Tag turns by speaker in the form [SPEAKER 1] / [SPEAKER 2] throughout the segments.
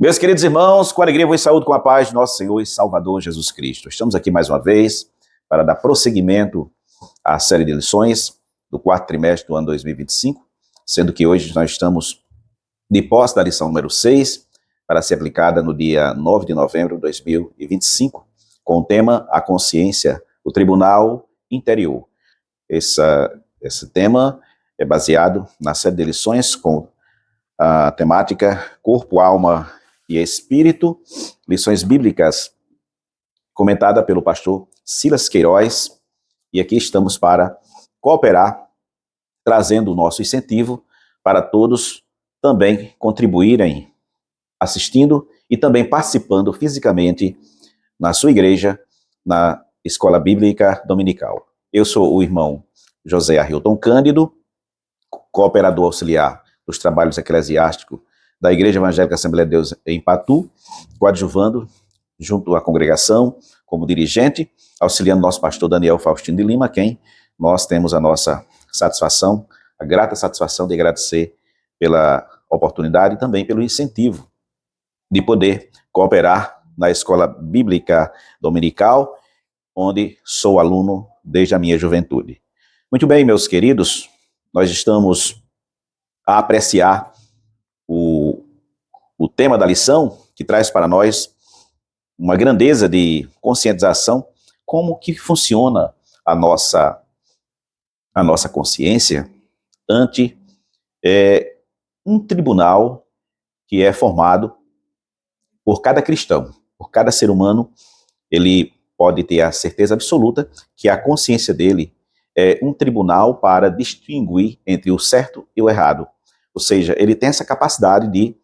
[SPEAKER 1] Meus queridos irmãos, com alegria vos saúdo com a paz de nosso Senhor e Salvador Jesus Cristo. Estamos aqui mais uma vez para dar prosseguimento à série de lições do quarto trimestre do ano 2025, sendo que hoje nós estamos de posse da lição número 6, para ser aplicada no dia 9 de novembro de 2025, com o tema A Consciência, o Tribunal Interior. Esse tema é baseado na série de lições com a temática Corpo, Alma e Espírito, lições bíblicas, comentada pelo pastor Silas Queiroz, e aqui estamos para cooperar, trazendo o nosso incentivo para todos também contribuírem, assistindo e também participando fisicamente na sua igreja, na Escola Bíblica Dominical. Eu sou o irmão José Arilton Cândido, cooperador auxiliar dos trabalhos eclesiásticos da Igreja Evangélica Assembleia de Deus em Patu, coadjuvando junto à congregação como dirigente, auxiliando nosso pastor Daniel Faustino de Lima, quem nós temos a nossa satisfação, a grata satisfação de agradecer pela oportunidade e também pelo incentivo de poder cooperar na Escola Bíblica Dominical, onde sou aluno desde a minha juventude. Muito bem, meus queridos, nós estamos a apreciar o tema da lição, que traz para nós uma grandeza de conscientização, como que funciona a nossa consciência ante um tribunal que é formado por cada cristão, por cada ser humano. Ele pode ter a certeza absoluta que a consciência dele é um tribunal para distinguir entre o certo e o errado. Ou seja, ele tem essa capacidade de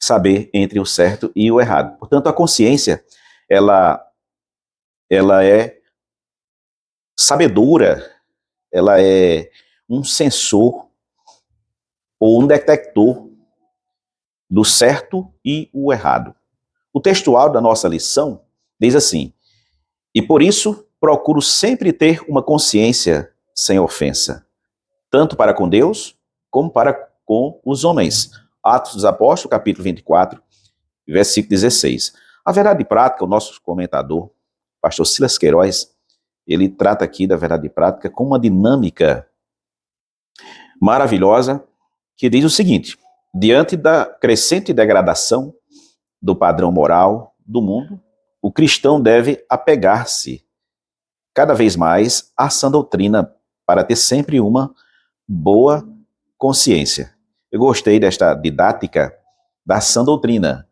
[SPEAKER 1] saber entre o certo e o errado. Portanto, a consciência, ela é sabedora, ela é um sensor ou um detector do certo e o errado. O textual da nossa lição diz assim: e por isso procuro sempre ter uma consciência sem ofensa, tanto para com Deus como para com os homens. Atos dos Apóstolos, capítulo 24, versículo 16. A verdade prática, o nosso comentador, pastor Silas Queiroz, ele trata aqui da verdade prática com uma dinâmica maravilhosa, que diz o seguinte: diante da crescente degradação do padrão moral do mundo, o cristão deve apegar-se cada vez mais à sã doutrina para ter sempre uma boa consciência. Eu gostei desta didática da sã doutrina.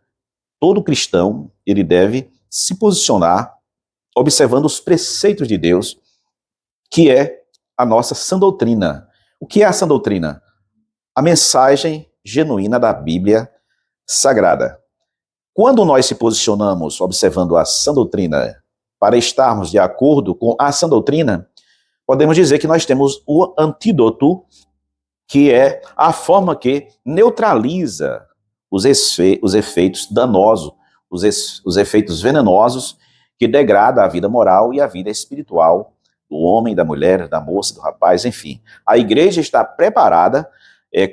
[SPEAKER 1] Todo cristão, ele deve se posicionar observando os preceitos de Deus, que é a nossa sã doutrina. O que é a sã doutrina? A mensagem genuína da Bíblia Sagrada. Quando nós se posicionamos observando a sã doutrina para estarmos de acordo com a sã doutrina, podemos dizer que nós temos o antídoto, que é a forma que neutraliza os efeitos danosos, os efeitos venenosos que degradam a vida moral e a vida espiritual do homem, da mulher, da moça, do rapaz, enfim. A igreja está preparada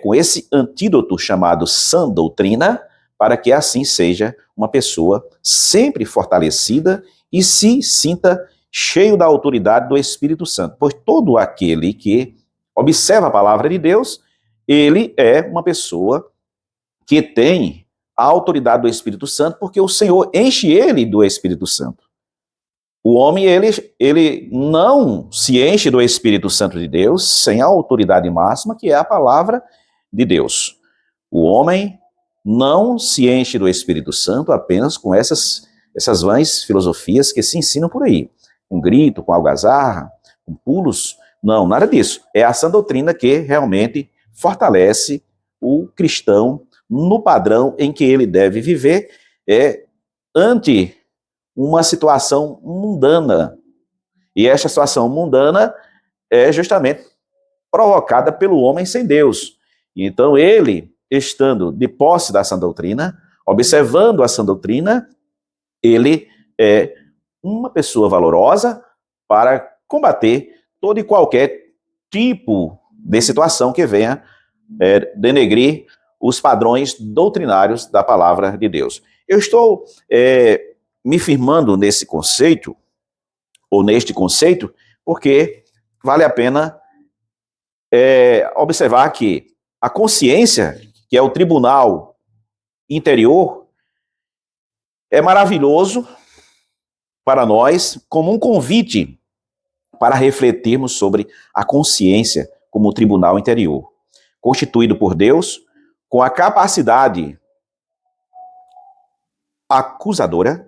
[SPEAKER 1] com esse antídoto chamado sã doutrina, para que assim seja uma pessoa sempre fortalecida e se sinta cheio da autoridade do Espírito Santo. Pois todo aquele que observa a palavra de Deus, ele é uma pessoa que tem a autoridade do Espírito Santo, porque o Senhor enche ele do Espírito Santo. O homem, ele não se enche do Espírito Santo de Deus sem a autoridade máxima, que é a palavra de Deus. O homem não se enche do Espírito Santo apenas com essas vãs filosofias que se ensinam por aí, com grito, com algazarra, com pulos. Não, nada disso. É a sã doutrina que realmente fortalece o cristão no padrão em que ele deve viver ante uma situação mundana. E esta situação mundana é justamente provocada pelo homem sem Deus. Então ele, estando de posse da sã doutrina, observando a sã doutrina, ele é uma pessoa valorosa para combater todo e qualquer tipo de situação que venha denegrir os padrões doutrinários da palavra de Deus. Eu estou me firmando nesse conceito, ou neste conceito, porque vale a pena observar que a consciência, que é o tribunal interior, é maravilhoso para nós como um convite para refletirmos sobre a consciência como tribunal interior, constituído por Deus com a capacidade acusadora,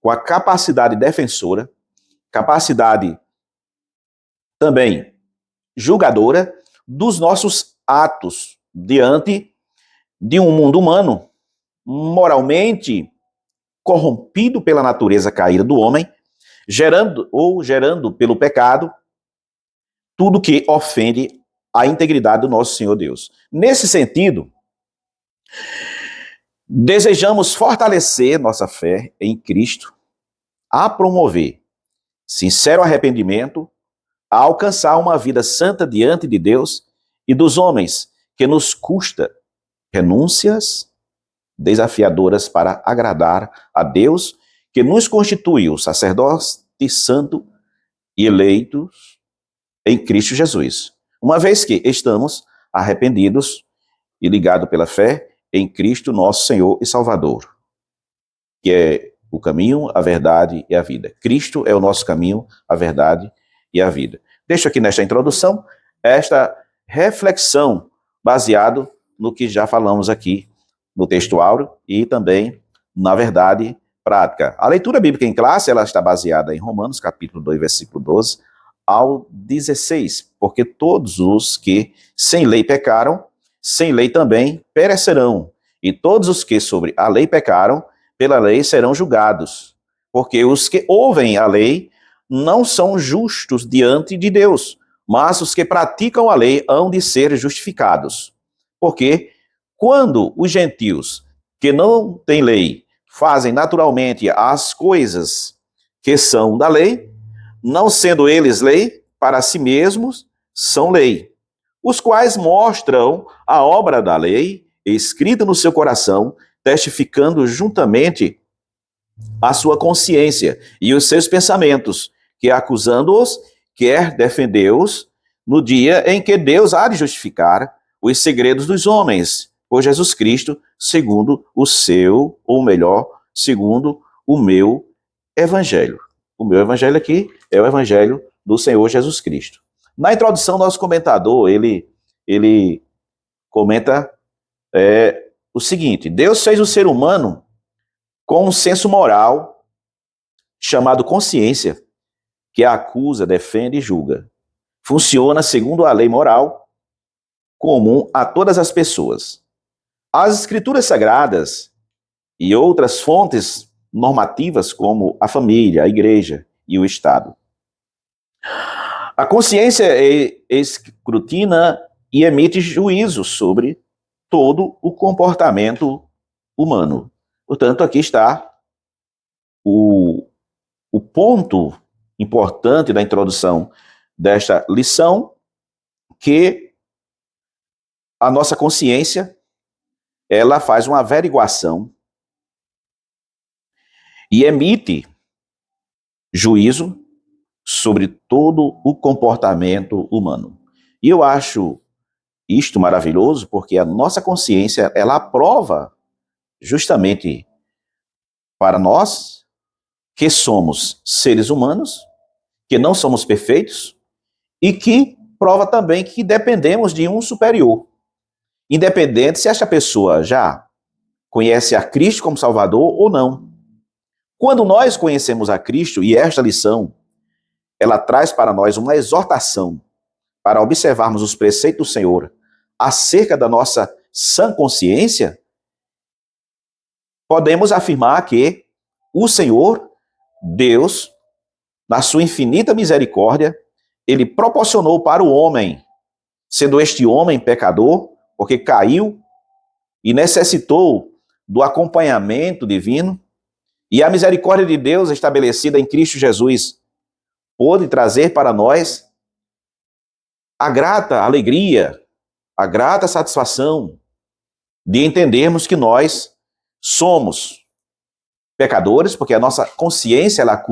[SPEAKER 1] com a capacidade defensora, capacidade também julgadora dos nossos atos diante de um mundo humano moralmente corrompido pela natureza caída do homem, gerando pelo pecado tudo que ofende a integridade do nosso Senhor Deus. Nesse sentido, desejamos fortalecer nossa fé em Cristo, a promover sincero arrependimento, a alcançar uma vida santa diante de Deus e dos homens, que nos custa renúncias desafiadoras para agradar a Deus, que nos constituiu sacerdote santo e eleitos em Cristo Jesus. Uma vez que estamos arrependidos e ligados pela fé em Cristo, nosso Senhor e Salvador, que é o caminho, a verdade e a vida. Cristo é o nosso caminho, a verdade e a vida. Deixo aqui nesta introdução esta reflexão baseado no que já falamos aqui no texto áureo e também na verdade prática. A leitura bíblica em classe, ela está baseada em Romanos, capítulo 2, versículo 12 ao 16, porque todos os que sem lei pecaram, sem lei também perecerão, e todos os que sobre a lei pecaram, pela lei serão julgados, porque os que ouvem a lei não são justos diante de Deus, mas os que praticam a lei hão de ser justificados. Porque quando os gentios que não têm lei fazem naturalmente as coisas que são da lei, não sendo eles lei, para si mesmos são lei, os quais mostram a obra da lei escrita no seu coração, testificando juntamente a sua consciência e os seus pensamentos, que acusando-os, quer defender-os no dia em que Deus há de justificar os segredos dos homens, por Jesus Cristo, segundo o seu, ou melhor, segundo o meu evangelho. O meu evangelho aqui é o evangelho do Senhor Jesus Cristo. Na introdução, nosso comentador, ele comenta o seguinte: Deus fez o ser humano com um senso moral chamado consciência, que acusa, defende e julga. Funciona segundo a lei moral comum a todas as pessoas. As escrituras sagradas e outras fontes normativas, como a família, a igreja e o Estado. A consciência escrutina e emite juízo sobre todo o comportamento humano. Portanto, aqui está o ponto importante da introdução desta lição, que a nossa consciência, ela faz uma averiguação e emite juízo sobre todo o comportamento humano. E eu acho isto maravilhoso, porque a nossa consciência, ela aprova justamente para nós que somos seres humanos, que não somos perfeitos, e que prova também que dependemos de um superior. Independente se esta pessoa já conhece a Cristo como Salvador ou não. Quando nós conhecemos a Cristo, e esta lição, ela traz para nós uma exortação para observarmos os preceitos do Senhor acerca da nossa sã consciência, podemos afirmar que o Senhor, Deus, na sua infinita misericórdia, ele proporcionou para o homem, sendo este homem pecador, porque caiu e necessitou do acompanhamento divino, e a misericórdia de Deus estabelecida em Cristo Jesus pôde trazer para nós a grata alegria, a grata satisfação de entendermos que nós somos pecadores, porque a nossa consciência ela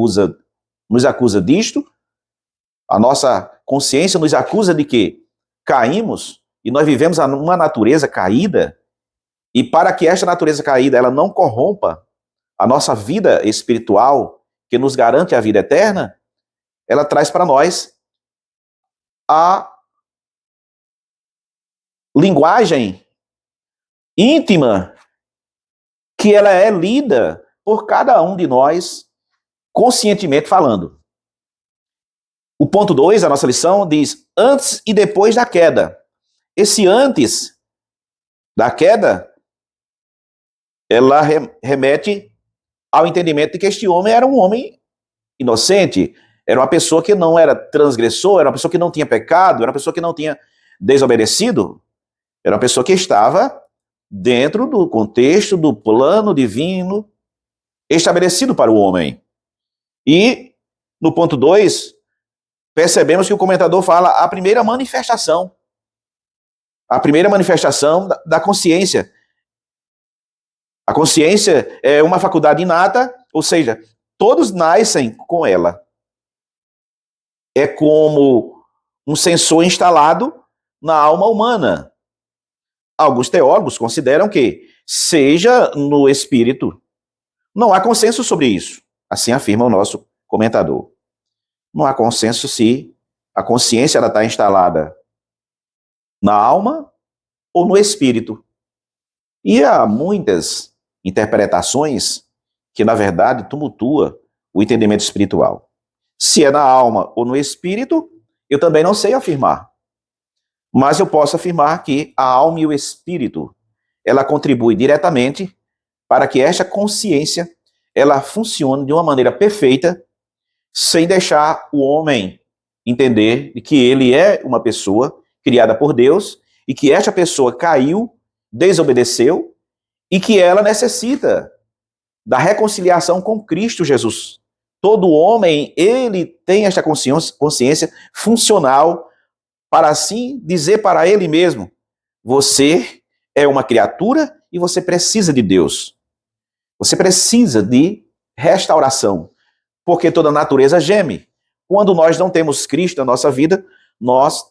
[SPEAKER 1] nos acusa disto, a nossa consciência nos acusa de que caímos e nós vivemos uma natureza caída, e para que esta natureza caída ela não corrompa a nossa vida espiritual, que nos garante a vida eterna, ela traz para nós a linguagem íntima que ela é lida por cada um de nós, conscientemente falando. O ponto 2 da nossa lição diz antes e depois da queda. Esse antes da queda, ela remete ao entendimento de que este homem era um homem inocente, era uma pessoa que não era transgressor, era uma pessoa que não tinha pecado, era uma pessoa que não tinha desobedecido, era uma pessoa que estava dentro do contexto do plano divino estabelecido para o homem. E, no ponto 2, percebemos que o comentador fala a primeira manifestação da consciência. A consciência é uma faculdade inata, ou seja, todos nascem com ela. É como um sensor instalado na alma humana. Alguns teólogos consideram que seja no espírito. Não há consenso sobre isso, assim afirma o nosso comentador. Não há consenso se a consciência está instalada na alma ou no espírito. E há muitas interpretações que, na verdade, tumultua o entendimento espiritual. Se é na alma ou no espírito, eu também não sei afirmar. Mas eu posso afirmar que a alma e o espírito, ela contribui diretamente para que esta consciência, ela funcione de uma maneira perfeita, sem deixar o homem entender que ele é uma pessoa criada por Deus e que esta pessoa caiu, desobedeceu e que ela necessita da reconciliação com Cristo Jesus. Todo homem, ele tem esta consciência funcional para assim dizer para ele mesmo, você é uma criatura e você precisa de Deus. Você precisa de restauração, porque toda a natureza geme. Quando nós não temos Cristo na nossa vida, nós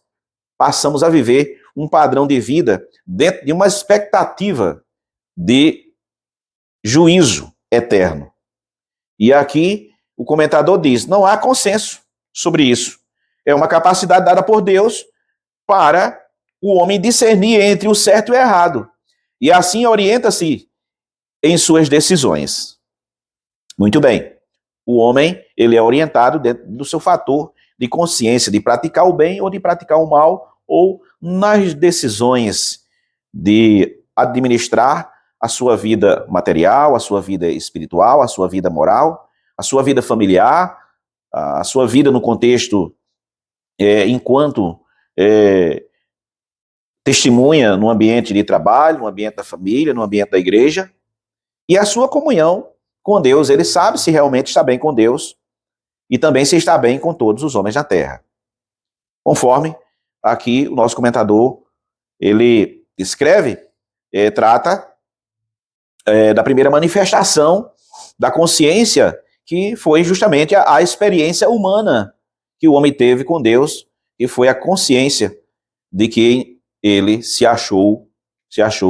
[SPEAKER 1] passamos a viver um padrão de vida dentro de uma expectativa de juízo eterno. E aqui o comentador diz, não há consenso sobre isso. É uma capacidade dada por Deus para o homem discernir entre o certo e o errado. E assim orienta-se em suas decisões. Muito bem. O homem, ele é orientado dentro do seu fator de consciência, de praticar o bem ou de praticar o mal, ou nas decisões de administrar a sua vida material, a sua vida espiritual, a sua vida moral, a sua vida familiar, a sua vida no contexto enquanto testemunha no ambiente de trabalho, no ambiente da família, no ambiente da igreja, e a sua comunhão com Deus. Ele sabe se realmente está bem com Deus e também se está bem com todos os homens da terra. Conforme aqui o nosso comentador, ele escreve, trata da primeira manifestação da consciência, que foi justamente a experiência humana que o homem teve com Deus, e foi a consciência de que ele se achou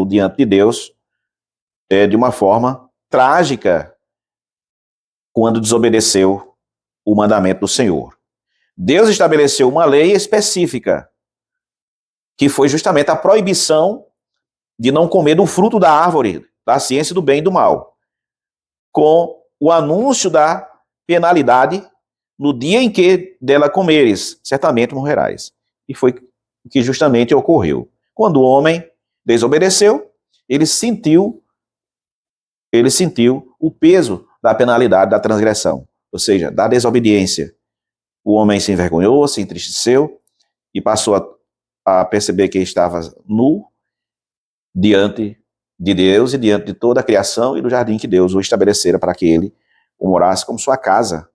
[SPEAKER 1] diante de Deus de uma forma trágica quando desobedeceu o mandamento do Senhor. Deus estabeleceu uma lei específica, que foi justamente a proibição de não comer do fruto da árvore da ciência do bem e do mal, com o anúncio da penalidade no dia em que dela comeres, certamente morrerás. E foi o que justamente ocorreu. Quando o homem desobedeceu, ele sentiu o peso da penalidade da transgressão, ou seja, da desobediência. O homem se envergonhou, se entristeceu e passou a perceber que estava nu diante de Deus e diante de toda a criação e do jardim que Deus o estabelecera para que ele o morasse como sua casa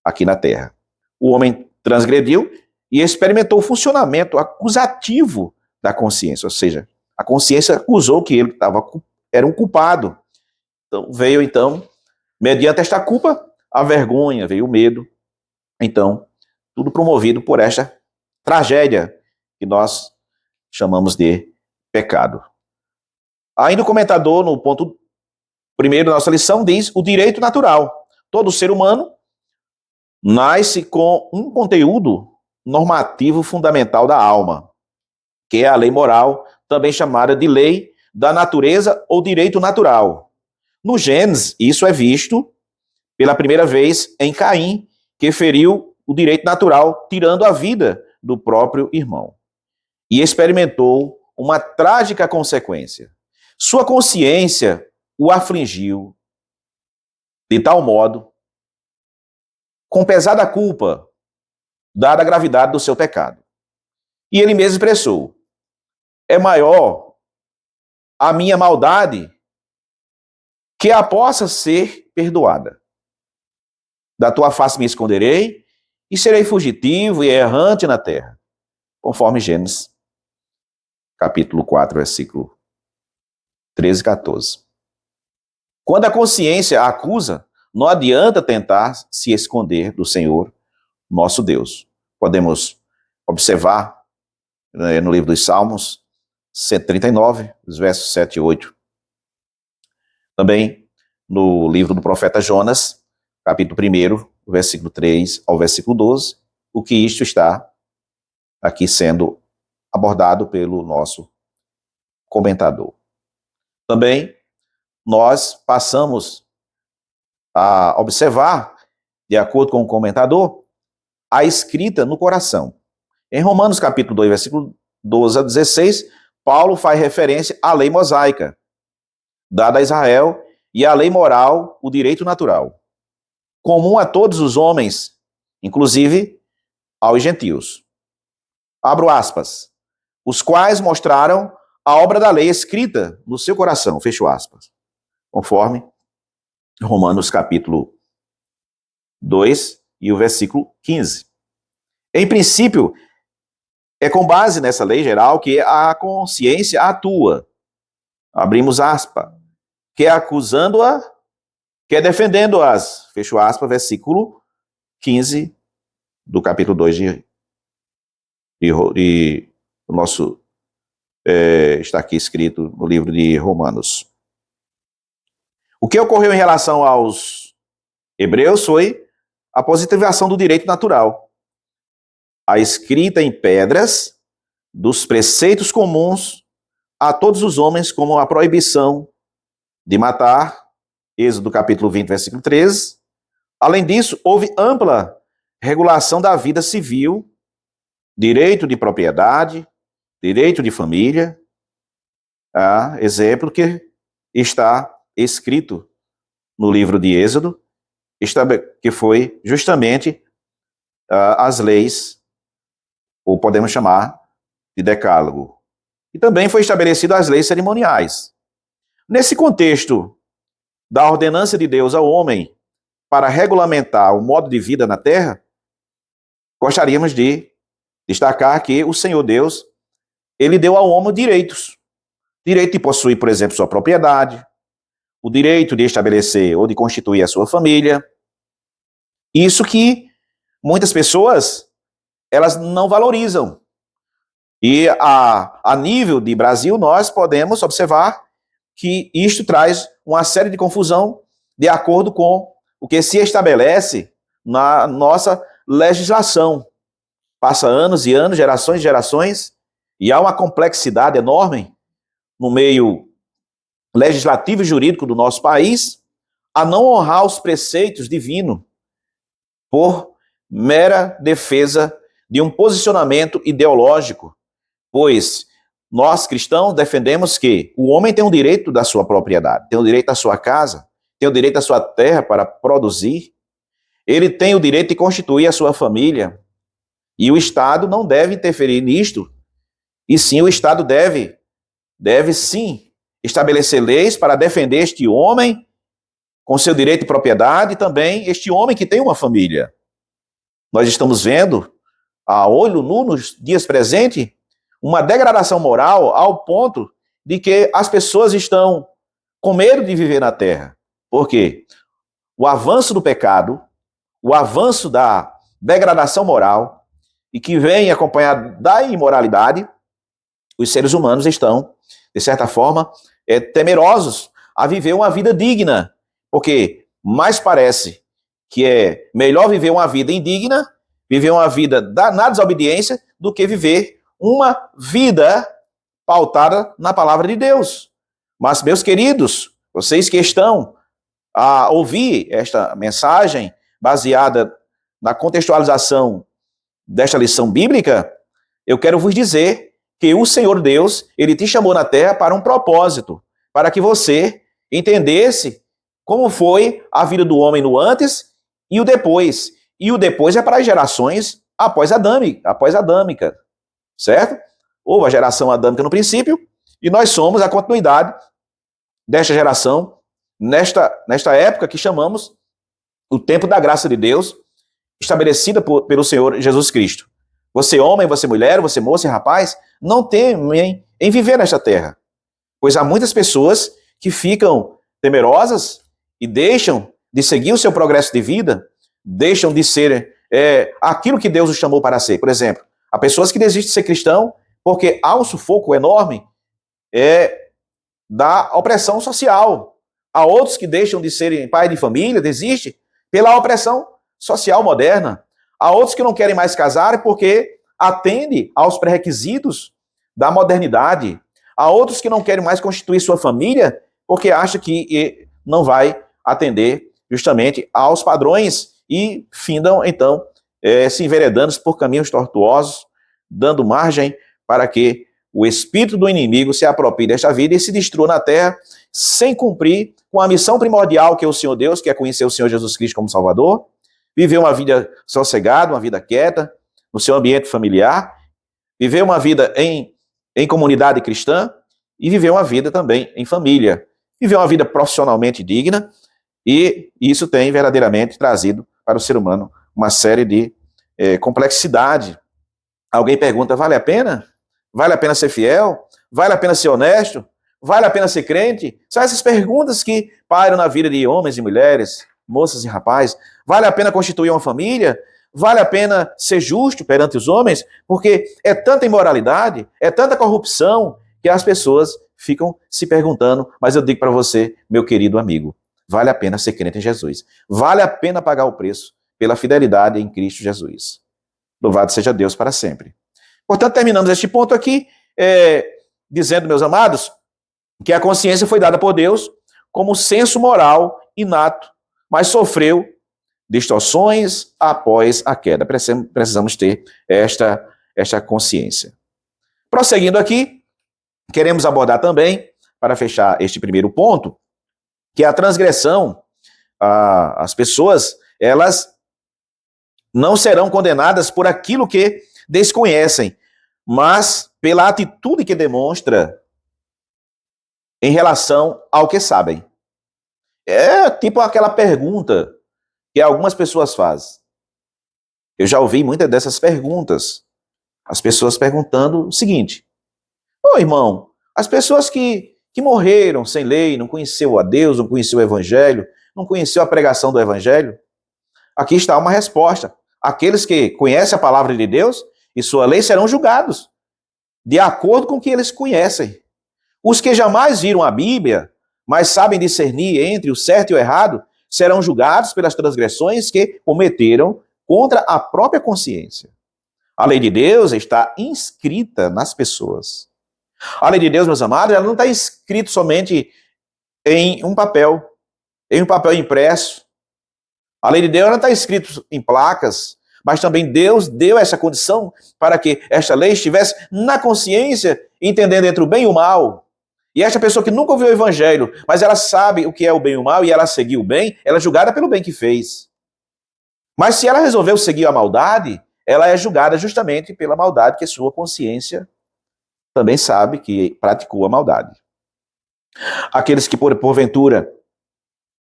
[SPEAKER 1] aqui na terra. O homem transgrediu e experimentou o funcionamento acusativo da consciência, ou seja, A consciência acusou que ele era um culpado. Então, veio, mediante esta culpa, a vergonha, veio o medo. Então, tudo promovido por esta tragédia que nós chamamos de pecado. Ainda o comentador, no ponto primeiro da nossa lição, diz o direito natural. Todo ser humano nasce com um conteúdo normativo fundamental da alma, que é a lei moral, também chamada de lei da natureza ou direito natural. No Gênesis, isso é visto pela primeira vez em Caim, que feriu o direito natural, tirando a vida do próprio irmão. E experimentou uma trágica consequência. Sua consciência o afligiu de tal modo, com pesada culpa, dada a gravidade do seu pecado. E ele mesmo expressou: é maior a minha maldade que a possa ser perdoada. Da tua face me esconderei e serei fugitivo e errante na terra, conforme Gênesis, capítulo 4, versículo 13 e 14. Quando a consciência a acusa, não adianta tentar se esconder do Senhor, nosso Deus. Podemos observar no livro dos Salmos, 139, os versos 7 e 8. Também no livro do profeta Jonas, capítulo 1, versículo 3 ao versículo 12, o que isto está aqui sendo abordado pelo nosso comentador. Também nós passamos a observar, de acordo com o comentador, a escrita no coração. Em Romanos capítulo 2, versículo 12 a 16, Paulo faz referência à lei mosaica, dada a Israel, e à lei moral, o direito natural, comum a todos os homens, inclusive aos gentios. Abro aspas. Os quais mostraram a obra da lei escrita no seu coração, fecho aspas. Conforme Romanos capítulo 2 e o versículo 15. Em princípio, é com base nessa lei geral que a consciência atua. Abrimos aspas. Que é acusando-a, que é defendendo-as. Fecho aspas, versículo 15 do capítulo 2 de o nosso está aqui escrito no livro de Romanos. O que ocorreu em relação aos hebreus foi a positivação do direito natural. A escrita em pedras dos preceitos comuns a todos os homens, como a proibição de matar, Êxodo capítulo 20, versículo 13. Além disso, houve ampla regulação da vida civil, direito de propriedade, direito de família, exemplo que está escrito no livro de Êxodo, que foi justamente as leis, ou podemos chamar de decálogo. E também foi estabelecido as leis cerimoniais. Nesse contexto da ordenança de Deus ao homem para regulamentar o modo de vida na terra, gostaríamos de destacar que o Senhor Deus, ele deu ao homem direitos. Direito de possuir, por exemplo, sua propriedade, o direito de estabelecer ou de constituir a sua família. Isso que muitas pessoas, elas não valorizam. E a nível de Brasil, nós podemos observar que isto traz uma série de confusão de acordo com o que se estabelece na nossa legislação. Passa anos e anos, gerações e gerações, e há uma complexidade enorme no meio legislativo e jurídico do nosso país a não honrar os preceitos divinos por mera defesa de um posicionamento ideológico, pois nós cristãos defendemos que o homem tem o direito da sua propriedade, tem o direito da sua casa, tem o direito da sua terra para produzir, ele tem o direito de constituir a sua família, e o Estado não deve interferir nisto, e sim o Estado deve sim estabelecer leis para defender este homem com seu direito de propriedade e também este homem que tem uma família. Nós estamos vendo, a olho nu nos dias presentes, uma degradação moral ao ponto de que as pessoas estão com medo de viver na terra. Por quê? O avanço do pecado, o avanço da degradação moral, e que vem acompanhado da imoralidade, os seres humanos estão, de certa forma, temerosos a viver uma vida digna, porque mais parece que é melhor viver uma vida indigna, viver uma vida na desobediência, do que viver uma vida pautada na palavra de Deus. Mas, meus queridos, vocês que estão a ouvir esta mensagem baseada na contextualização desta lição bíblica, eu quero vos dizer que o Senhor Deus, ele te chamou na terra para um propósito, para que você entendesse como foi a vida do homem no antes e o depois. E o depois é para as gerações após adâmica, certo? Houve a geração adâmica no princípio, e nós somos a continuidade desta geração, nesta época que chamamos o tempo da graça de Deus, estabelecida pelo Senhor Jesus Cristo. Você homem, você mulher, você moça e rapaz, não temem em viver nesta terra, pois há muitas pessoas que ficam temerosas e deixam de seguir o seu progresso de vida, deixam de ser aquilo que Deus os chamou para ser. Por exemplo, há pessoas que desistem de ser cristão porque há um sufoco enorme da opressão social. Há outros que deixam de serem pai de família, desistem pela opressão social moderna. Há outros que não querem mais casar porque atende aos pré-requisitos da modernidade. Há outros que não querem mais constituir sua família porque acham que não vai atender justamente aos padrões e findam, então, se enveredando por caminhos tortuosos, dando margem para que o espírito do inimigo se aproprie desta vida e se destrua na terra sem cumprir com a missão primordial que é o Senhor Deus, que é conhecer o Senhor Jesus Cristo como Salvador, viver uma vida sossegada, uma vida quieta, no seu ambiente familiar, viver uma vida em comunidade cristã e viver uma vida também em família, viver uma vida profissionalmente digna, e isso tem verdadeiramente trazido para o ser humano uma série de complexidade. Alguém pergunta, vale a pena? Vale a pena ser fiel? Vale a pena ser honesto? Vale a pena ser crente? São essas perguntas que pairam na vida de homens e mulheres, moças e rapazes. Vale a pena constituir uma família? Vale a pena ser justo perante os homens? Porque é tanta imoralidade, é tanta corrupção, que as pessoas ficam se perguntando. Mas eu digo para você, meu querido amigo, vale a pena ser crente em Jesus. Vale a pena pagar o preço pela fidelidade em Cristo Jesus. Louvado seja Deus para sempre. Portanto, terminamos este ponto aqui, dizendo, meus amados, que a consciência foi dada por Deus como senso moral inato, mas sofreu distorções após a queda. Precisamos ter esta consciência. Prosseguindo aqui, queremos abordar também, para fechar este primeiro ponto, que a transgressão, as pessoas, elas não serão condenadas por aquilo que desconhecem, mas pela atitude que demonstra em relação ao que sabem. É tipo aquela pergunta que algumas pessoas fazem. Eu já ouvi muitas dessas perguntas. As pessoas perguntando o seguinte: ô irmão, as pessoas que morreram sem lei, não conheceu a Deus, não conheceu o Evangelho, não conheceu a pregação do Evangelho, aqui está uma resposta. Aqueles que conhecem a palavra de Deus e sua lei serão julgados de acordo com o que eles conhecem. Os que jamais viram a Bíblia, mas sabem discernir entre o certo e o errado, serão julgados pelas transgressões que cometeram contra a própria consciência. A lei de Deus está inscrita nas pessoas. A lei de Deus, meus amados, ela não está escrita somente em um papel impresso. A lei de Deus não está escrita em placas, mas também Deus deu essa condição para que esta lei estivesse na consciência, entendendo entre o bem e o mal. E esta pessoa que nunca ouviu o Evangelho, mas ela sabe o que é o bem e o mal, e ela seguiu o bem, ela é julgada pelo bem que fez. Mas se ela resolveu seguir a maldade, ela é julgada justamente pela maldade que sua consciência também sabe que praticou a maldade. Aqueles que, porventura,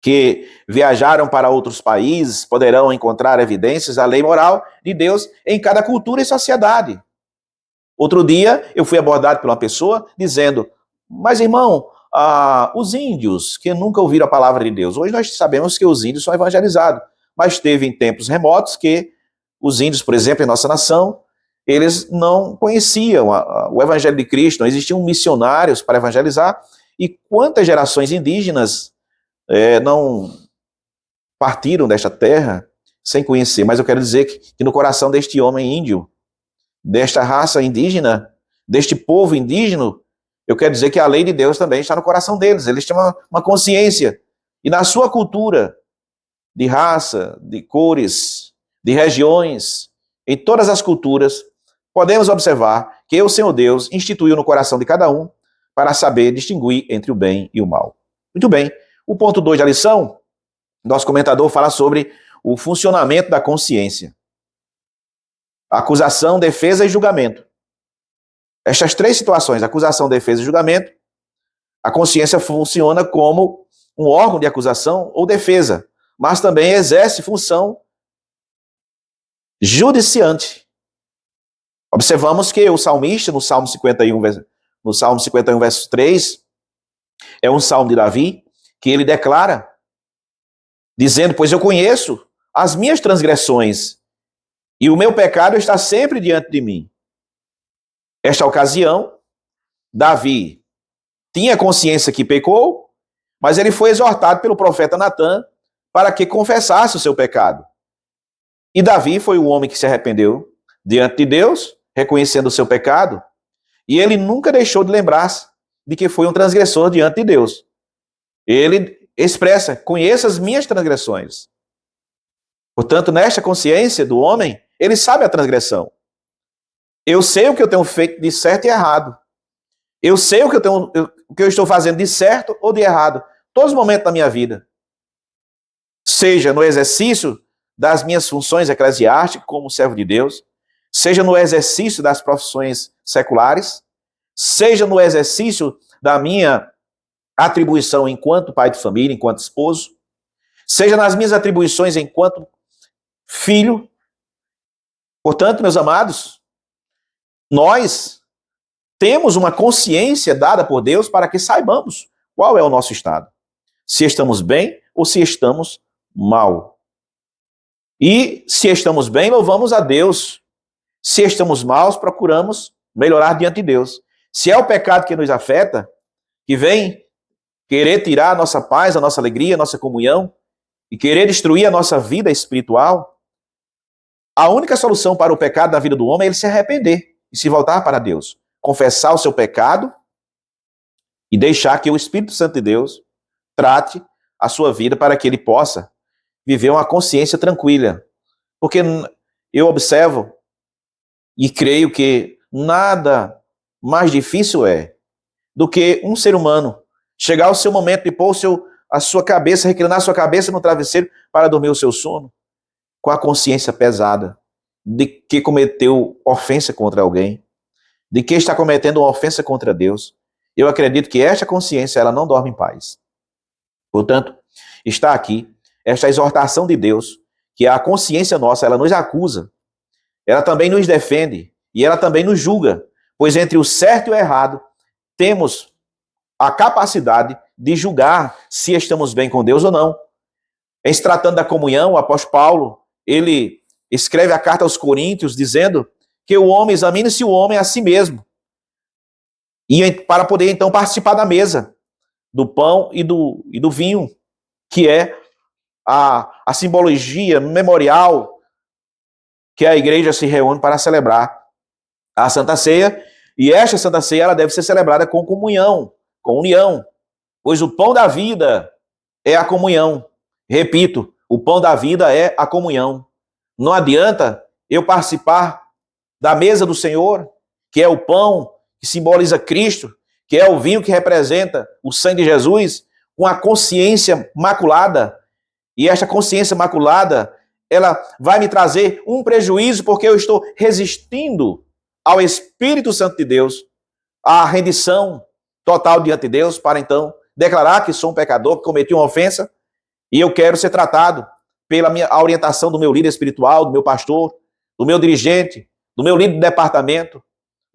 [SPEAKER 1] que viajaram para outros países, poderão encontrar evidências da lei moral de Deus em cada cultura e sociedade. Outro dia, eu fui abordado por uma pessoa dizendo: Mas, irmão, os índios que nunca ouviram a palavra de Deus, hoje nós sabemos que os índios são evangelizados, mas teve em tempos remotos que os índios, por exemplo, em nossa nação, eles não conheciam o evangelho de Cristo, não existiam missionários para evangelizar, e quantas gerações indígenas não partiram desta terra sem conhecer. Mas eu quero dizer que no coração deste homem índio, desta raça indígena, deste povo indígena, eu quero dizer que a lei de Deus também está no coração deles. Eles têm uma consciência. E na sua cultura, de raça, de cores, de regiões, em todas as culturas, podemos observar que o Senhor Deus instituiu no coração de cada um para saber distinguir entre o bem e o mal. Muito bem. O ponto 2 da lição, nosso comentador fala sobre o funcionamento da consciência. Acusação, defesa e julgamento. Estas três situações, acusação, defesa e julgamento, a consciência funciona como um órgão de acusação ou defesa, mas também exerce função judiciante. Observamos que o salmista, no Salmo 51, verso 3, é um salmo de Davi, que ele declara, dizendo, pois eu conheço as minhas transgressões, e o meu pecado está sempre diante de mim. Esta ocasião, Davi tinha consciência que pecou, mas ele foi exortado pelo profeta Natã para que confessasse o seu pecado. E Davi foi o homem que se arrependeu diante de Deus, reconhecendo o seu pecado, e ele nunca deixou de lembrar-se de que foi um transgressor diante de Deus. Ele expressa, conheça as minhas transgressões. Portanto, nesta consciência do homem, ele sabe a transgressão. Eu sei o que eu tenho feito de certo e errado. Eu sei o que eu estou fazendo de certo ou de errado. Todos os momentos da minha vida. Seja no exercício das minhas funções eclesiásticas como servo de Deus, seja no exercício das profissões seculares, seja no exercício da minha atribuição enquanto pai de família, enquanto esposo, seja nas minhas atribuições enquanto filho. Portanto, meus amados, nós temos uma consciência dada por Deus para que saibamos qual é o nosso estado. Se estamos bem ou se estamos mal. E se estamos bem, louvamos a Deus. Se estamos maus, procuramos melhorar diante de Deus. Se é o pecado que nos afeta, que vem querer tirar a nossa paz, a nossa alegria, a nossa comunhão, e querer destruir a nossa vida espiritual, a única solução para o pecado da vida do homem é ele se arrepender e se voltar para Deus. Confessar o seu pecado e deixar que o Espírito Santo de Deus trate a sua vida para que ele possa viver uma consciência tranquila. Porque eu observo e creio que nada mais difícil é do que um ser humano chegar ao seu momento de pôr a sua cabeça, reclinar a sua cabeça no travesseiro para dormir o seu sono, com a consciência pesada de que cometeu ofensa contra alguém, de que está cometendo uma ofensa contra Deus. Eu acredito que esta consciência, ela não dorme em paz. Portanto, está aqui esta exortação de Deus, que a consciência nossa, ela nos acusa, ela também nos defende e ela também nos julga, pois entre o certo e o errado, temos a capacidade de julgar se estamos bem com Deus ou não. Em se tratando da comunhão, o apóstolo Paulo, ele escreve a carta aos Coríntios dizendo que o homem, examine-se o homem a si mesmo, e para poder então participar da mesa, do pão e do vinho, que é a simbologia memorial que a igreja se reúne para celebrar a Santa Ceia, e esta Santa Ceia ela deve ser celebrada com comunhão, com união, pois o pão da vida é a comunhão. Repito, o pão da vida é a comunhão. Não adianta eu participar da mesa do Senhor, que é o pão que simboliza Cristo, que é o vinho que representa o sangue de Jesus, com a consciência maculada. E esta consciência maculada, ela vai me trazer um prejuízo porque eu estou resistindo ao Espírito Santo de Deus, à rendição total diante de Deus, para então declarar que sou um pecador, que cometi uma ofensa, e eu quero ser tratado pela a orientação do meu líder espiritual, do meu pastor, do meu dirigente, do meu líder de departamento,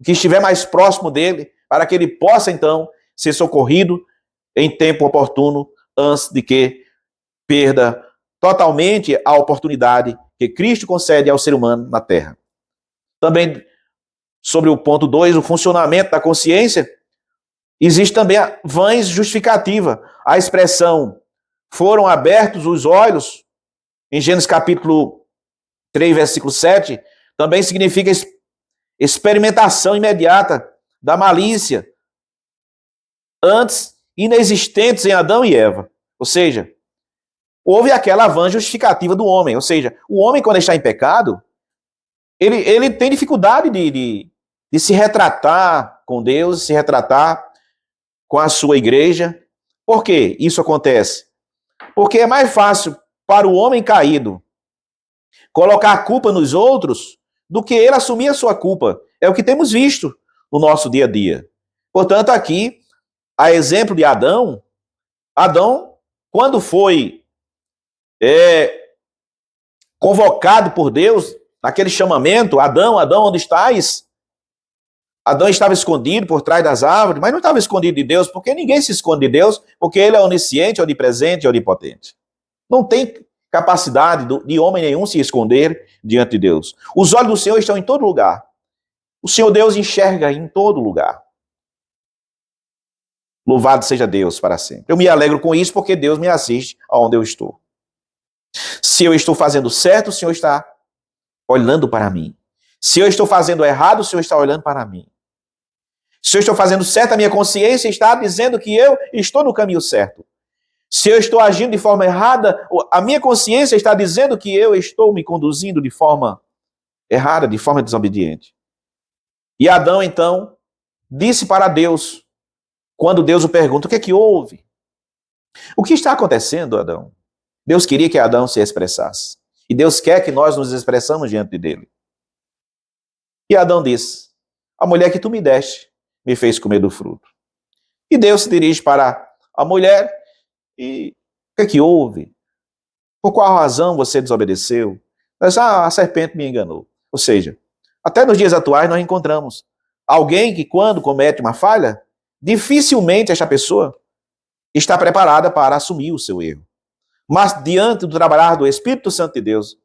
[SPEAKER 1] que estiver mais próximo dele, para que ele possa então ser socorrido em tempo oportuno, antes de que perda totalmente a oportunidade que Cristo concede ao ser humano na Terra. Também, sobre o ponto 2, o funcionamento da consciência, existe também a vãs justificativa. A expressão foram abertos os olhos, em Gênesis capítulo 3, versículo 7, também significa experimentação imediata da malícia, antes inexistentes em Adão e Eva. Ou seja, houve aquela vã justificativa do homem. Ou seja, o homem, quando está em pecado, ele tem dificuldade de se retratar com Deus, se retratar com a sua igreja. Por que isso acontece? Porque é mais fácil para o homem caído colocar a culpa nos outros do que ele assumir a sua culpa. É o que temos visto no nosso dia a dia. Portanto, aqui, a exemplo de Adão, quando foi convocado por Deus, naquele chamamento, Adão, onde estás? Adão estava escondido por trás das árvores, mas não estava escondido de Deus, porque ninguém se esconde de Deus, porque ele é onisciente, onipresente e onipotente. Não tem capacidade de homem nenhum se esconder diante de Deus. Os olhos do Senhor estão em todo lugar. O Senhor Deus enxerga em todo lugar. Louvado seja Deus para sempre. Eu me alegro com isso porque Deus me assiste aonde eu estou. Se eu estou fazendo certo, o Senhor está olhando para mim. Se eu estou fazendo errado, o Senhor está olhando para mim. Se eu estou fazendo certo, a minha consciência está dizendo que eu estou no caminho certo. Se eu estou agindo de forma errada, a minha consciência está dizendo que eu estou me conduzindo de forma errada, de forma desobediente. E Adão, então, disse para Deus, quando Deus o pergunta, o que é que houve? O que está acontecendo, Adão? Deus queria que Adão se expressasse. E Deus quer que nós nos expressamos diante dele. E Adão disse, a mulher que tu me deste me fez comer do fruto. E Deus se dirige para a mulher e o que é que houve? Por qual razão você desobedeceu? Mas a serpente me enganou. Ou seja, até nos dias atuais nós encontramos alguém que quando comete uma falha, dificilmente esta pessoa está preparada para assumir o seu erro. Mas diante do trabalhar do Espírito Santo de Deus,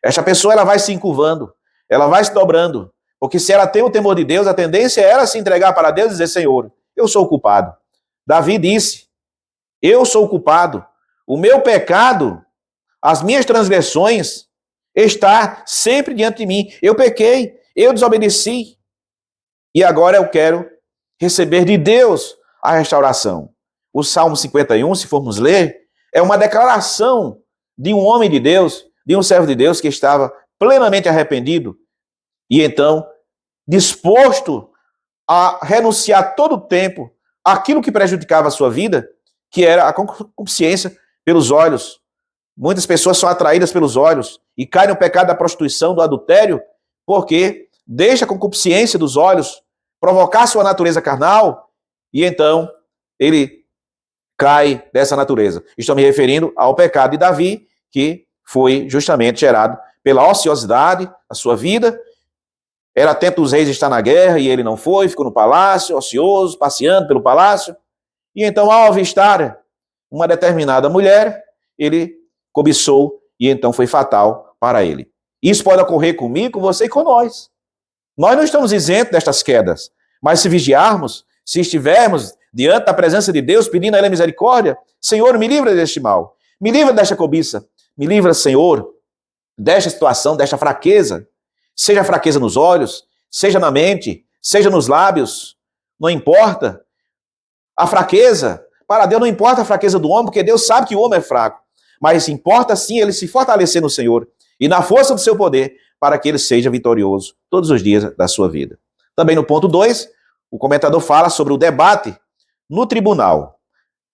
[SPEAKER 1] esta pessoa ela vai se encurvando, ela vai se dobrando, porque se ela tem o temor de Deus, a tendência é ela se entregar para Deus e dizer, Senhor, eu sou o culpado. Davi disse, eu sou o culpado, o meu pecado, as minhas transgressões, está sempre diante de mim. Eu pequei, eu desobedeci, e agora eu quero receber de Deus a restauração. O Salmo 51, se formos ler, é uma declaração de um homem de Deus, de um servo de Deus que estava plenamente arrependido e então disposto a renunciar todo o tempo àquilo que prejudicava a sua vida, que era a concupiscência pelos olhos. Muitas pessoas são atraídas pelos olhos e caem no pecado da prostituição, do adultério, porque deixa a concupiscência dos olhos provocar sua natureza carnal e então ele cai dessa natureza. Estou me referindo ao pecado de Davi, que foi justamente gerado pela ociosidade da sua vida. Era tempo dos reis estar na guerra e ele não foi, ficou no palácio, ocioso, passeando pelo palácio. E então, ao avistar uma determinada mulher, ele cobiçou e então foi fatal para ele. Isso pode ocorrer comigo, com você e com nós. Nós não estamos isentos destas quedas, mas se vigiarmos, se estivermos diante da presença de Deus, pedindo a Ele misericórdia, Senhor, me livra deste mal, me livra desta cobiça, me livra, Senhor, desta situação, desta fraqueza, seja fraqueza nos olhos, seja na mente, seja nos lábios, não importa. A fraqueza, para Deus não importa a fraqueza do homem, porque Deus sabe que o homem é fraco, mas importa sim ele se fortalecer no Senhor e na força do seu poder, para que ele seja vitorioso todos os dias da sua vida. Também no ponto 2, o comentador fala sobre o debate no tribunal.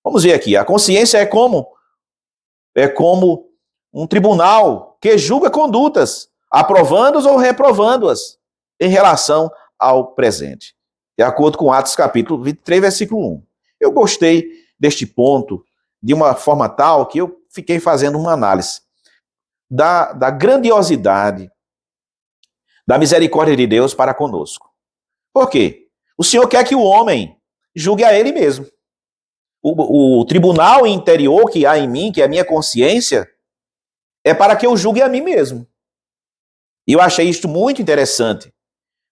[SPEAKER 1] Vamos ver aqui, a consciência é como um tribunal que julga condutas, aprovando-as ou reprovando-as em relação ao presente. De acordo com Atos capítulo 23, versículo 1. Eu gostei deste ponto de uma forma tal que eu fiquei fazendo uma análise da grandiosidade, da misericórdia de Deus para conosco. Por quê? O Senhor quer que o homem julgue a ele mesmo. O tribunal interior que há em mim, que é a minha consciência, é para que eu julgue a mim mesmo. E eu achei isto muito interessante,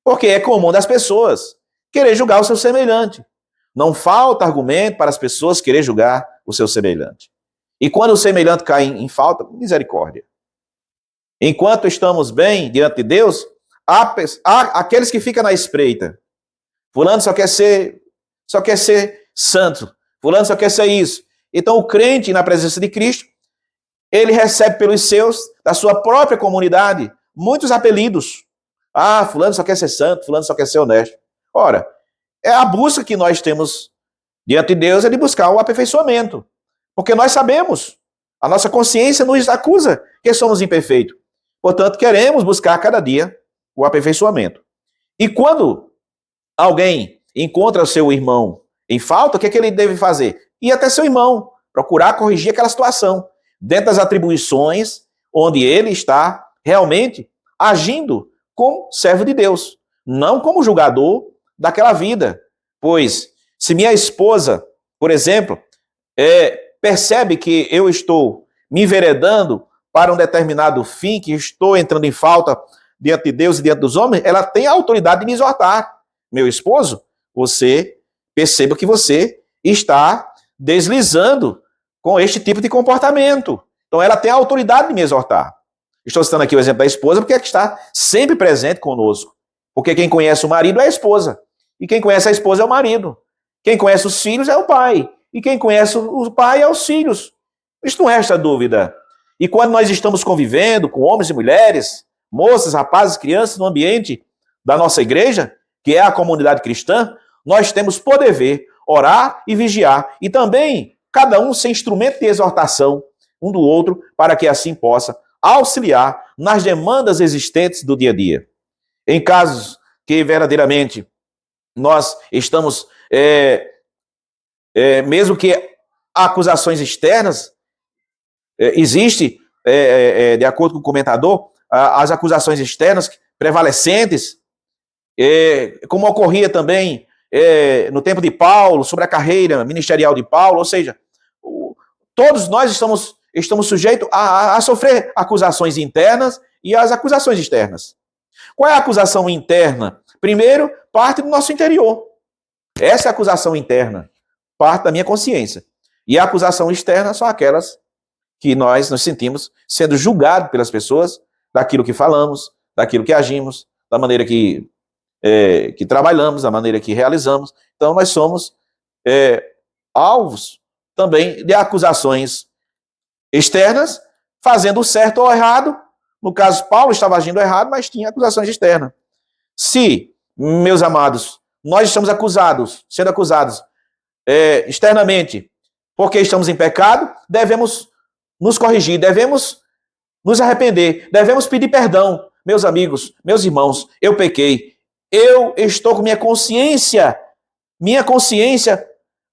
[SPEAKER 1] porque é comum das pessoas querer julgar o seu semelhante. Não falta argumento para as pessoas querer julgar o seu semelhante. E quando o semelhante cai em falta, misericórdia. Enquanto estamos bem diante de Deus, há aqueles que ficam na espreita. Fulano só quer ser santo. Fulano só quer ser isso. Então o crente na presença de Cristo, ele recebe pelos seus, da sua própria comunidade, muitos apelidos. Ah, fulano só quer ser santo, fulano só quer ser honesto. Ora, é a busca que nós temos diante de Deus é de buscar o aperfeiçoamento. Porque nós sabemos, a nossa consciência nos acusa que somos imperfeitos. Portanto, queremos buscar cada dia o aperfeiçoamento. E quando alguém encontra o seu irmão em falta, o que é que ele deve fazer? Ir até seu irmão, procurar corrigir aquela situação, dentro das atribuições onde ele está realmente agindo como servo de Deus, não como julgador daquela vida. Pois, se minha esposa, por exemplo, percebe que eu estou me enveredando para um determinado fim, que estou entrando em falta diante de Deus e diante dos homens, ela tem a autoridade de me exortar. Meu esposo, você perceba que você está deslizando com este tipo de comportamento. Então ela tem a autoridade de me exortar. Estou citando aqui o exemplo da esposa, porque é que está sempre presente conosco. Porque quem conhece o marido é a esposa. E quem conhece a esposa é o marido. Quem conhece os filhos é o pai. E quem conhece o pai é os filhos. Isso não resta dúvida. E quando nós estamos convivendo com homens e mulheres, moças, rapazes, crianças, no ambiente da nossa igreja, que é a comunidade cristã, nós temos por dever orar e vigiar. E também, cada um ser instrumento de exortação um do outro, para que assim possa auxiliar nas demandas existentes do dia a dia. Em casos que verdadeiramente nós estamos, mesmo que acusações externas, existe, de acordo com o comentador, as acusações externas prevalecentes, como ocorria também no tempo de Paulo, sobre a carreira ministerial de Paulo, ou seja, todos nós estamos sujeitos a sofrer acusações internas e as acusações externas. Qual é a acusação interna? Primeiro, parte do nosso interior. Essa é a acusação interna, parte da minha consciência. E a acusação externa são aquelas que nós nos sentimos sendo julgados pelas pessoas, daquilo que falamos, daquilo que agimos, da maneira que trabalhamos, da maneira que realizamos. Então, nós somos alvos também de acusações externas, fazendo o certo ou errado. No caso, Paulo estava agindo errado, mas tinha acusações externas. Se, meus amados, nós estamos sendo acusados externamente, porque estamos em pecado, devemos nos corrigir, devemos nos arrepender, devemos pedir perdão. Meus amigos, meus irmãos, eu pequei. Eu estou com minha consciência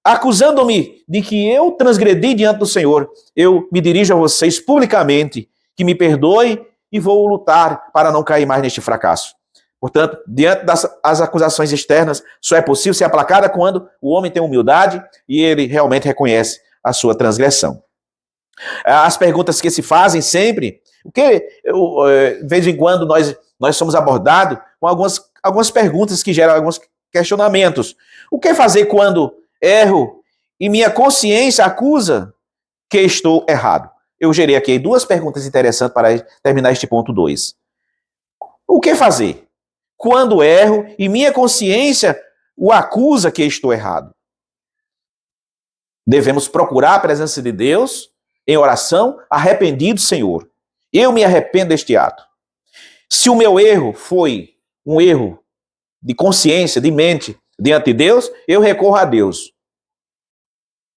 [SPEAKER 1] acusando-me de que eu transgredi diante do Senhor. Eu me dirijo a vocês publicamente, que me perdoem e vou lutar para não cair mais neste fracasso. Portanto, diante das acusações externas, só é possível ser aplacada quando o homem tem humildade e ele realmente reconhece a sua transgressão. As perguntas que se fazem sempre, de vez em quando nós somos abordados com algumas perguntas que geram alguns questionamentos. O que fazer quando erro e minha consciência acusa que estou errado? Eu gerei aqui duas perguntas interessantes para terminar este ponto 2. O que fazer quando erro e minha consciência o acusa que estou errado? Devemos procurar a presença de Deus em oração, arrependido, Senhor. Eu me arrependo deste ato. Se o meu erro foi um erro de consciência, de mente, diante de Deus, eu recorro a Deus,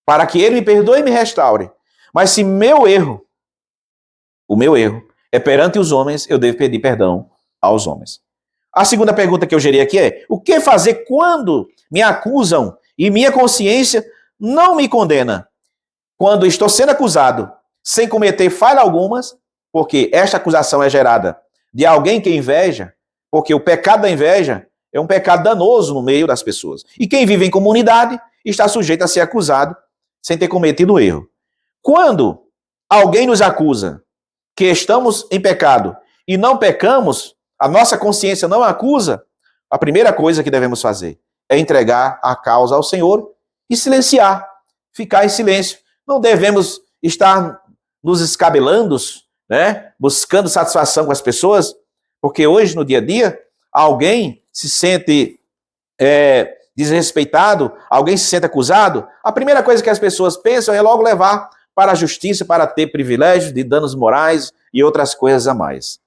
[SPEAKER 1] para que Ele me perdoe e me restaure. Mas se o meu erro é perante os homens, eu devo pedir perdão aos homens. A segunda pergunta que eu gerei aqui é: o que fazer quando me acusam e minha consciência não me condena? Quando estou sendo acusado sem cometer falha algumas, porque esta acusação é gerada de alguém que inveja, porque o pecado da inveja É um pecado danoso no meio das pessoas. E quem vive em comunidade está sujeito a ser acusado sem ter cometido erro. Quando alguém nos acusa que estamos em pecado e não pecamos, a nossa consciência não acusa, a primeira coisa que devemos fazer é entregar a causa ao Senhor e silenciar, ficar em silêncio. Não devemos estar nos escabelando, né, buscando satisfação com as pessoas, porque hoje, no dia a dia, alguém se sente desrespeitado, alguém se sente acusado, a primeira coisa que as pessoas pensam é logo levar para a justiça, para ter privilégios de danos morais e outras coisas a mais.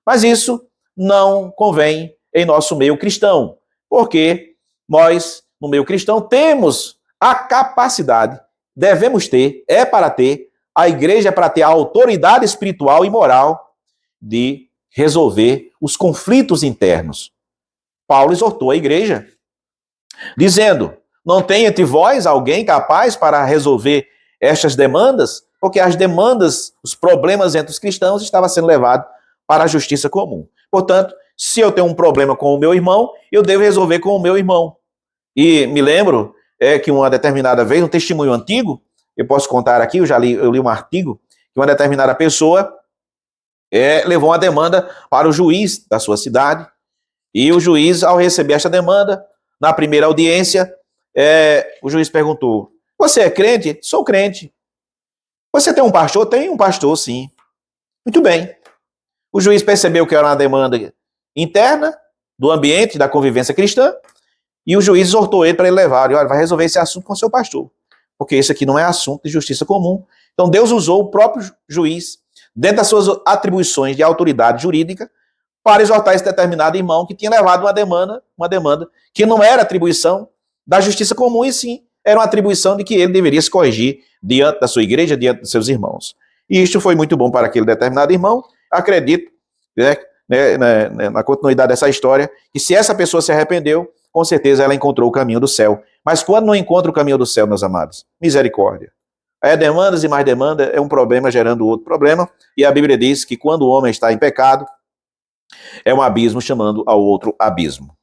[SPEAKER 1] Mas isso não convém em nosso meio cristão, porque nós, no meio cristão, temos a capacidade, devemos ter, é para ter, a igreja é para ter a autoridade espiritual e moral de resolver os conflitos internos. Paulo exortou a igreja, dizendo, não tem entre vós alguém capaz para resolver estas demandas, porque as demandas, os problemas entre os cristãos estavam sendo levados para a justiça comum. Portanto, se eu tenho um problema com o meu irmão, eu devo resolver com o meu irmão. E me lembro que uma determinada vez, um testemunho antigo, eu posso contar aqui, eu li um artigo, que uma determinada pessoa levou uma demanda para o juiz da sua cidade, e o juiz, ao receber esta demanda, na primeira audiência, o juiz perguntou, você é crente? Sou crente. Você tem um pastor? Tem um pastor, sim. Muito bem. O juiz percebeu que era uma demanda interna, do ambiente, da convivência cristã, e o juiz exortou ele para ele levar, olha, vai resolver esse assunto com o seu pastor, porque esse aqui não é assunto de justiça comum. Então Deus usou o próprio juiz, dentro das suas atribuições de autoridade jurídica, para exortar esse determinado irmão que tinha levado uma demanda que não era atribuição da justiça comum, e sim era uma atribuição de que ele deveria se corrigir diante da sua igreja, diante dos seus irmãos. E isto foi muito bom para aquele determinado irmão. Acredito, na continuidade dessa história, que se essa pessoa se arrependeu, com certeza ela encontrou o caminho do céu. Mas quando não encontra o caminho do céu, meus amados, misericórdia. Demandas e mais demanda é um problema gerando outro problema, e a Bíblia diz que quando o homem está em pecado, é um abismo chamando ao outro abismo.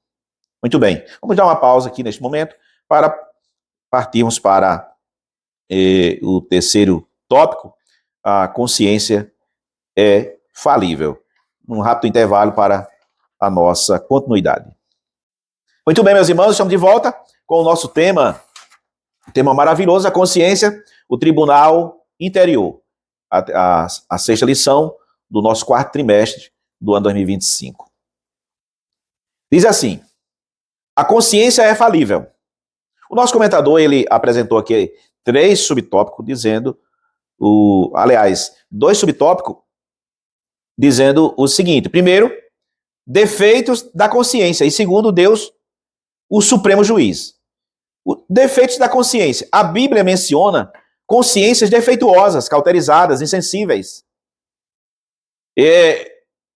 [SPEAKER 1] Muito bem, vamos dar uma pausa aqui neste momento para partirmos para o terceiro tópico, a consciência é falível. Um rápido intervalo para a nossa continuidade. Muito bem, meus irmãos, estamos de volta com o nosso tema maravilhoso, a consciência, o tribunal interior. A sexta lição do nosso quarto trimestre do ano 2025. Diz assim, a consciência é falível. O nosso comentador, ele apresentou aqui 3 subtópicos, dizendo, aliás, 2 subtópicos, dizendo o seguinte, primeiro, defeitos da consciência, e segundo, Deus, o supremo juiz. Defeitos da consciência. A Bíblia menciona consciências defeituosas, cauterizadas, insensíveis.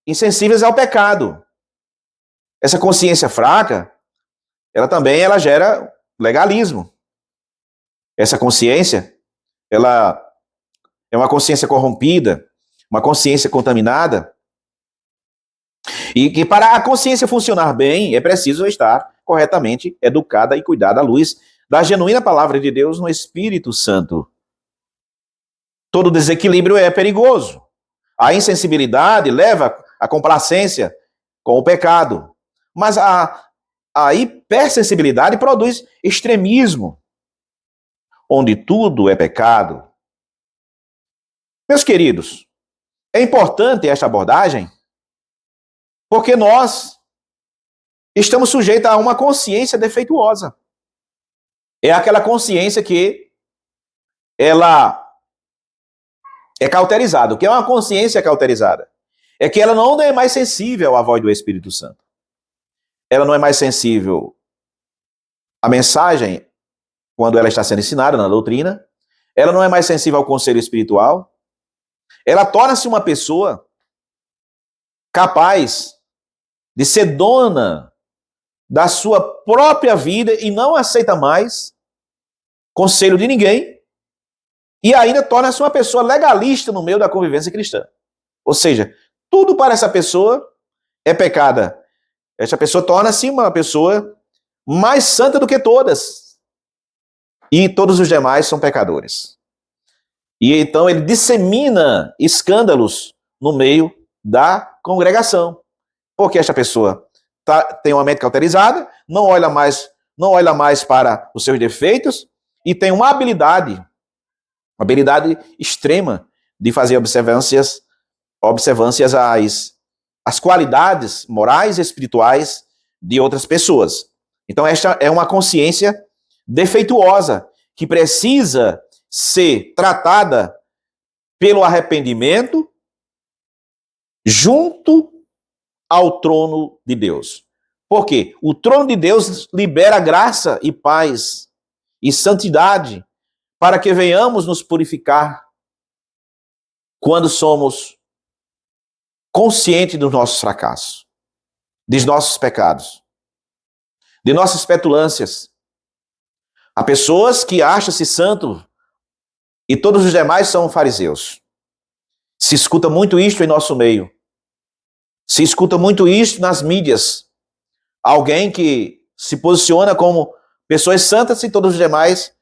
[SPEAKER 1] Insensíveis ao pecado. Essa consciência fraca, ela gera legalismo. Essa consciência, ela é uma consciência corrompida, uma consciência contaminada, e que para a consciência funcionar bem, é preciso estar corretamente educada e cuidada à luz da genuína palavra de Deus no Espírito Santo. Todo desequilíbrio é perigoso. A insensibilidade leva à complacência com o pecado, mas a hipersensibilidade produz extremismo, onde tudo é pecado. Meus queridos, é importante esta abordagem, porque nós estamos sujeitos a uma consciência defeituosa. É aquela consciência que ela é cauterizada. O que é uma consciência cauterizada? É que ela não é mais sensível à voz do Espírito Santo. Ela não é mais sensível à mensagem quando ela está sendo ensinada na doutrina. Ela não é mais sensível ao conselho espiritual. Ela torna-se uma pessoa capaz de ser dona da sua própria vida e não aceita mais conselho de ninguém, e ainda torna-se uma pessoa legalista no meio da convivência cristã. Ou seja, tudo para essa pessoa é pecado esta pessoa torna-se uma pessoa mais santa do que todas. E todos os demais são pecadores. E então ele dissemina escândalos no meio da congregação. Porque esta pessoa tem uma mente cauterizada, não olha mais para os seus defeitos e tem uma habilidade extrema de fazer observâncias às qualidades morais e espirituais de outras pessoas. Então esta é uma consciência defeituosa que precisa ser tratada pelo arrependimento junto ao trono de Deus. Por quê? O trono de Deus libera graça e paz e santidade para que venhamos nos purificar quando somos conscientes dos nossos fracassos, dos nossos pecados, de nossas petulâncias. Há pessoas que acham-se santo e todos os demais são fariseus. Se escuta muito isto em nosso meio. Se escuta muito isto nas mídias. Alguém que se posiciona como pessoas santas e todos os demais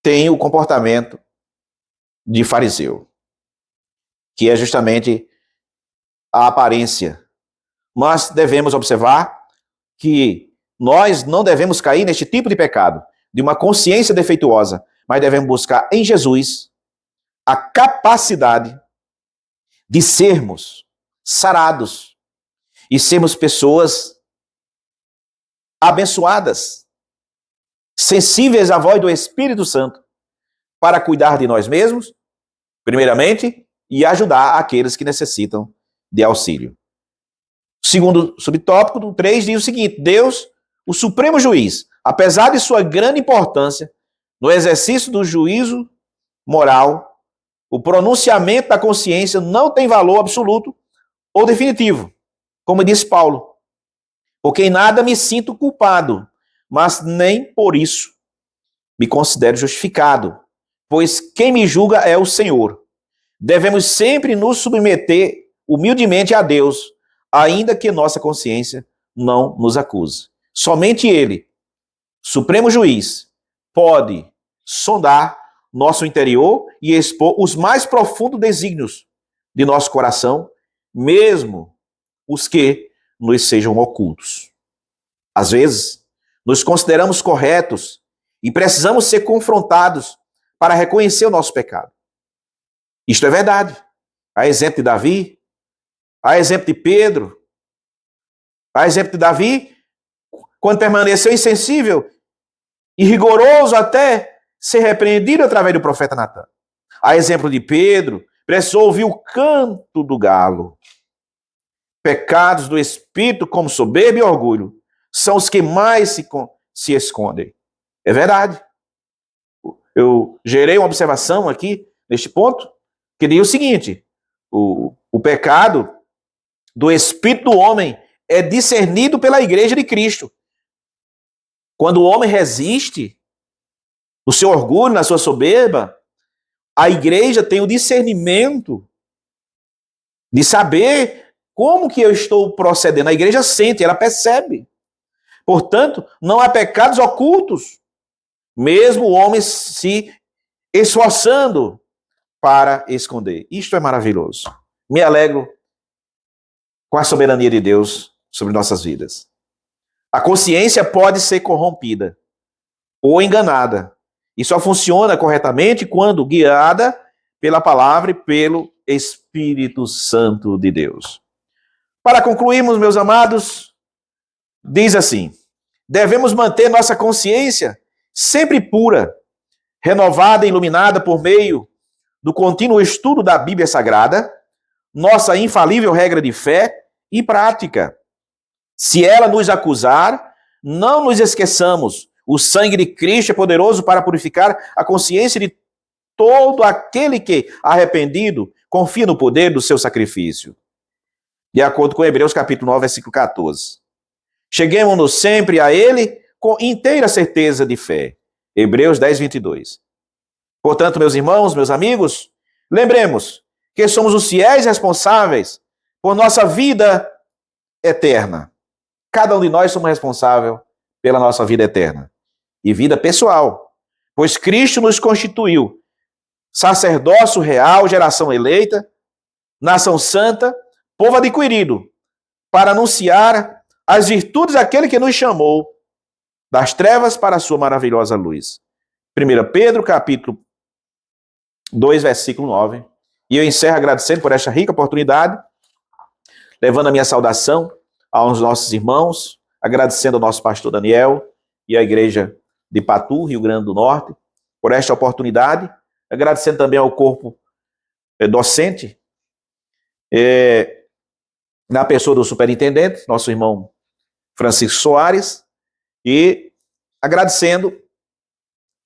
[SPEAKER 1] têm o comportamento de fariseu, que é justamente a aparência. Mas devemos observar que nós não devemos cair neste tipo de pecado, de uma consciência defeituosa, mas devemos buscar em Jesus a capacidade de sermos sarados e sermos pessoas abençoadas, sensíveis à voz do Espírito Santo, para cuidar de nós mesmos, primeiramente, e ajudar aqueles que necessitam de auxílio. O segundo subtópico do 3 diz o seguinte: Deus, o supremo juiz, apesar de sua grande importância no exercício do juízo moral, o pronunciamento da consciência não tem valor absoluto ou definitivo, como disse Paulo, porque em nada me sinto culpado, mas nem por isso me considero justificado, pois quem me julga é o Senhor. Devemos sempre nos submeter humildemente a Deus, ainda que nossa consciência não nos acuse. Somente Ele, Supremo Juiz, pode sondar nosso interior e expor os mais profundos desígnios de nosso coração, mesmo os que nos sejam ocultos. Às vezes, nos consideramos corretos e precisamos ser confrontados para reconhecer o nosso pecado. Isto é verdade. Há exemplo de Davi, há exemplo de Pedro, há exemplo de Davi, quando permaneceu insensível e rigoroso até ser repreendido através do profeta Natan. Há exemplo de Pedro, precisou ouvir o canto do galo. Pecados do espírito, como soberba e orgulho, são os que mais se escondem. É verdade. Eu gerei uma observação aqui, neste ponto, que diz o seguinte: o pecado do espírito do homem é discernido pela igreja de Cristo. Quando o homem resiste no seu orgulho, na sua soberba, a igreja tem o discernimento de saber como que eu estou procedendo. A igreja sente, ela percebe. Portanto, não há pecados ocultos, mesmo o homem se esforçando para esconder. Isto é maravilhoso. Me alegro com a soberania de Deus sobre nossas vidas. A consciência pode ser corrompida ou enganada, e só funciona corretamente quando guiada pela palavra e pelo Espírito Santo de Deus. Para concluirmos, meus amados, diz assim: devemos manter nossa consciência sempre pura, renovada e iluminada por meio do contínuo estudo da Bíblia Sagrada, nossa infalível regra de fé e prática. Se ela nos acusar, não nos esqueçamos. O sangue de Cristo é poderoso para purificar a consciência de todo aquele que, arrependido, confia no poder do seu sacrifício. De acordo com Hebreus capítulo 9, versículo 14. Cheguemos-nos sempre a Ele com inteira certeza de fé. Hebreus 10, 22. Portanto, meus irmãos, meus amigos, lembremos que somos os fiéis responsáveis por nossa vida eterna. Cada um de nós somos responsável pela nossa vida eterna e vida pessoal, pois Cristo nos constituiu sacerdócio real, geração eleita, nação santa, povo adquirido, para anunciar as virtudes daquele que nos chamou das trevas para a sua maravilhosa luz. 1 Pedro, capítulo 2, versículo 9. E eu encerro agradecendo por esta rica oportunidade, levando a minha saudação aos nossos irmãos, agradecendo ao nosso pastor Daniel e à igreja de Patu, Rio Grande do Norte, por esta oportunidade, agradecendo também ao corpo docente, na pessoa do superintendente, nosso irmão Francisco Soares, e agradecendo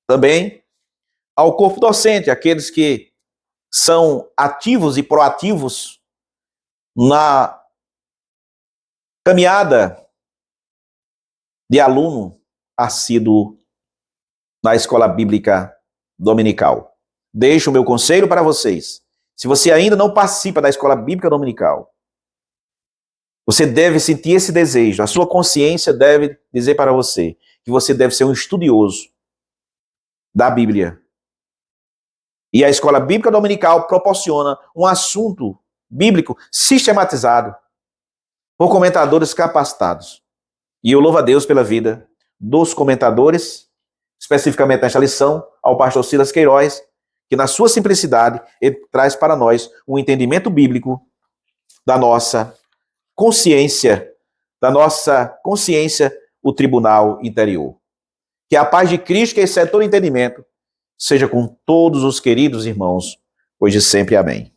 [SPEAKER 1] também ao corpo docente, aqueles que são ativos e proativos na caminhada de aluno assíduo na escola bíblica dominical. Deixo o meu conselho para vocês. Se você ainda não participa da escola bíblica dominical, você deve sentir esse desejo. A sua consciência deve dizer para você que você deve ser um estudioso da Bíblia. E a escola bíblica dominical proporciona um assunto bíblico sistematizado por comentadores capacitados. E eu louvo a Deus pela vida dos comentadores, especificamente nesta lição, ao pastor Silas Queiroz, que na sua simplicidade, ele traz para nós um entendimento bíblico da nossa consciência, o tribunal interior. Que a paz de Cristo, que excede todo entendimento, seja com todos os queridos irmãos, hoje e sempre. Amém.